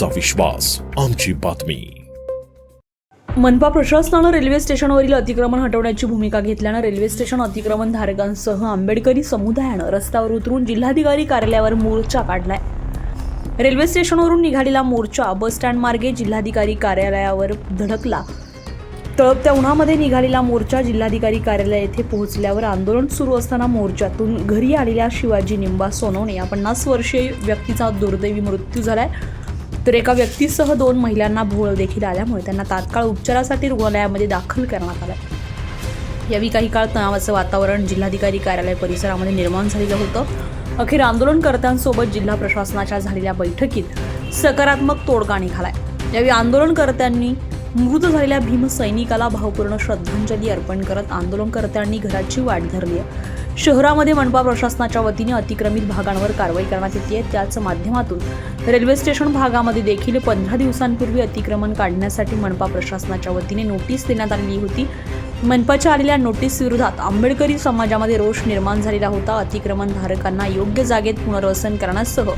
तुमचा विश्वास आमची बातमी। मनपा प्रशासनानं रेल्वे स्टेशनवरील अतिक्रमण हटवण्याची भूमिका घेतल्यानं रेल्वे स्टेशन अतिक्रमण धारकांसह आंबेडकरी समुदायानं रस्त्यावर उतरून जिल्हाधिकारी कार्यालयावर मोर्चा काढलाय। रेल्वे स्टेशनवरून निघालेला मोर्चा बस स्टँड मार्गे जिल्हाधिकारी कार्यालयावर धडकला। तळपत्या उन्हामध्ये निघालेला मोर्चा जिल्हाधिकारी कार्यालय येथे पोहोचल्यावर आंदोलन सुरू असताना मोर्चातून घरी आलेल्या शिवाजी निंबा सोनवणे या 50 वर्षीय व्यक्तीचा दुर्दैवी मृत्यू झालाय। तर एका व्यक्तीसह 2 महिलांना भोळ देखील आल्यामुळे त्यांना तात्काळ उपचारासाठी रुग्णालयामध्ये दाखल करण्यात आलं। यावेळी काही काळ तणावाचं वातावरण जिल्हाधिकारी कार्यालय परिसरामध्ये निर्माण झालेलं होतं। अखेर आंदोलनकर्त्यांसोबत जिल्हा प्रशासनाच्या झालेल्या बैठकीत सकारात्मक तोडगा निघालाय। यावेळी आंदोलनकर्त्यांनी मृत झालेल्या भीम सैनिकाला भावपूर्ण श्रद्धांजली अर्पण करत आंदोलनकर्त्यांनी घराची वाट धरली आहे। शहरामध्ये मनपा प्रशासनाच्या वतीने अतिक्रमित भागांवर कारवाई करण्यात येते। त्याच माध्यमातून रेल्वे स्टेशन भागामध्ये देखील 15 दिवसांपूर्वी अतिक्रमण काढण्यासाठी मनपा प्रशासनाच्या वतीने नोटीस देण्यात आलेली होती। मनपाच्या आलेल्या नोटीस विरोधात आंबेडकरी समाजामध्ये रोष निर्माण झालेला होता। अतिक्रमण धारकांना योग्य जागेत पुनर्वसन करण्यासह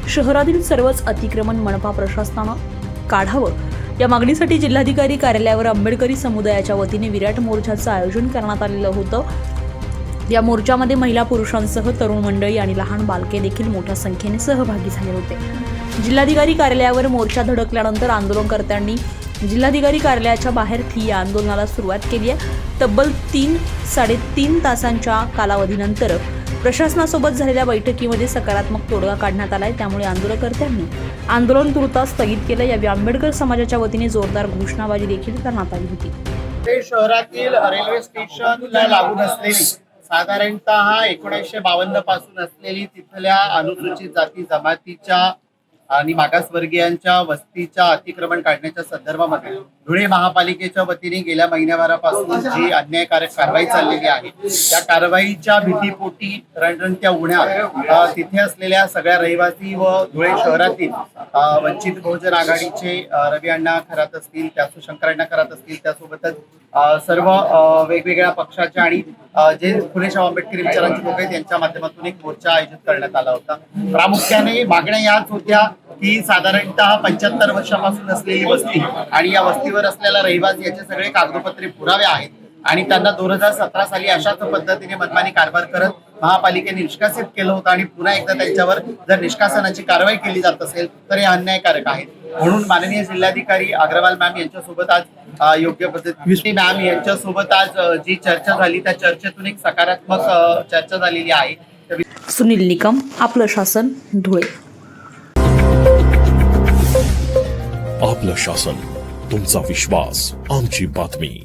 शहरातील सर्वच अतिक्रमण मनपा प्रशासनानं काढावं या मागणीसाठी जिल्हाधिकारी कार्यालयावर आंबेडकरी समुदायाच्या वतीने विराट मोर्चाचं आयोजन करण्यात आलेलं होतं। या मोर्चामध्ये महिला पुरुषांसह तरुण मंडळी आणि लहान बालके देखील मोठ्या संख्येने सहभागी झाले होते। जिल्हाधिकारी कार्यालयावर मोर्चा धडकल्यानंतर आंदोलनकर्त्यांनी जिल्हाधिकारी कार्यालयाच्या बाहेर ठिय्या आंदोलनाला सुरुवात केली आहे। तब्बल 3-3.5 तासांच्या कालावधीनंतर प्रशासनासोबत झालेल्या बैठकीमध्ये सकारात्मक तोडगा काढण्यात आलाय। त्यामुळे आंदोलनकर्त्यांनी आंदोलन तुर्तास स्थगित केलं। यावेळी आंबेडकर समाजाच्या वतीने जोरदार घोषणाबाजी देखील करण्यात आली होती। शहरातील रेल्वे स्टेशनला लागून असलेली साधारणतः 1952 पासून असलेली तिथल्या अनुसूचित जाती जमातीच्या आणि मागासवर्गीयांच्या वस्तीच्या अतिक्रमण काढण्याच्या संदर्भामध्ये धुळे महापालिकेच्या वतीने गेल्या महिन्याभरापासून जी अन्यायकारक कारवाई चाललेली आहे त्या कारवाईच्या भीतीपोटी रणरणत्या उन्हात तिथे असलेल्या सगळ्या रहिवासी व धुळे शहरातील वंचित बहुजन आघाडीचे रवी अण्णा खरात असतील, त्यासो शंकर अण्णा खरात असतील, त्यासोबतच सर्व वेगवेगळ्या पक्षाच्या आणि जे फुले शाहू आंबेडकरी विचारांचे लोक आहेत त्यांच्या माध्यमातून एक मोर्चा आयोजित करण्यात आला होता। प्रामुख्याने मागण्या याच होत्या की साधारणतः 75 वर्षापासून असलेली वस्ती आणि या वस्तीवर असलेला रहिवासी याचे सगळे कागदोपत्री पुरावे आहेत आणि त्यांना 2017 साली अशाच पद्धतीने मनमानी कारभार करत महापालिकेने निष्कासित केलं होतं आणि पुन्हा एकदा त्यांच्यावर जर निष्कासनाची कारवाई केली जात असेल तर हे अन्यायकारक आहे। म्हणून माननीय जिल्हाधिकारी अग्रवाल मॅम यांच्यासोबत आज योग्य पद्धतीने मॅम यांच्यासोबत आज जी चर्चा झाली त्या चर्चेतून एक सकारात्मक चर्चा झालेली आहे। सुनील निकम, आपलं शासन, धुळे। आपलं शासन, तुमचा विश्वास आमची बातमी।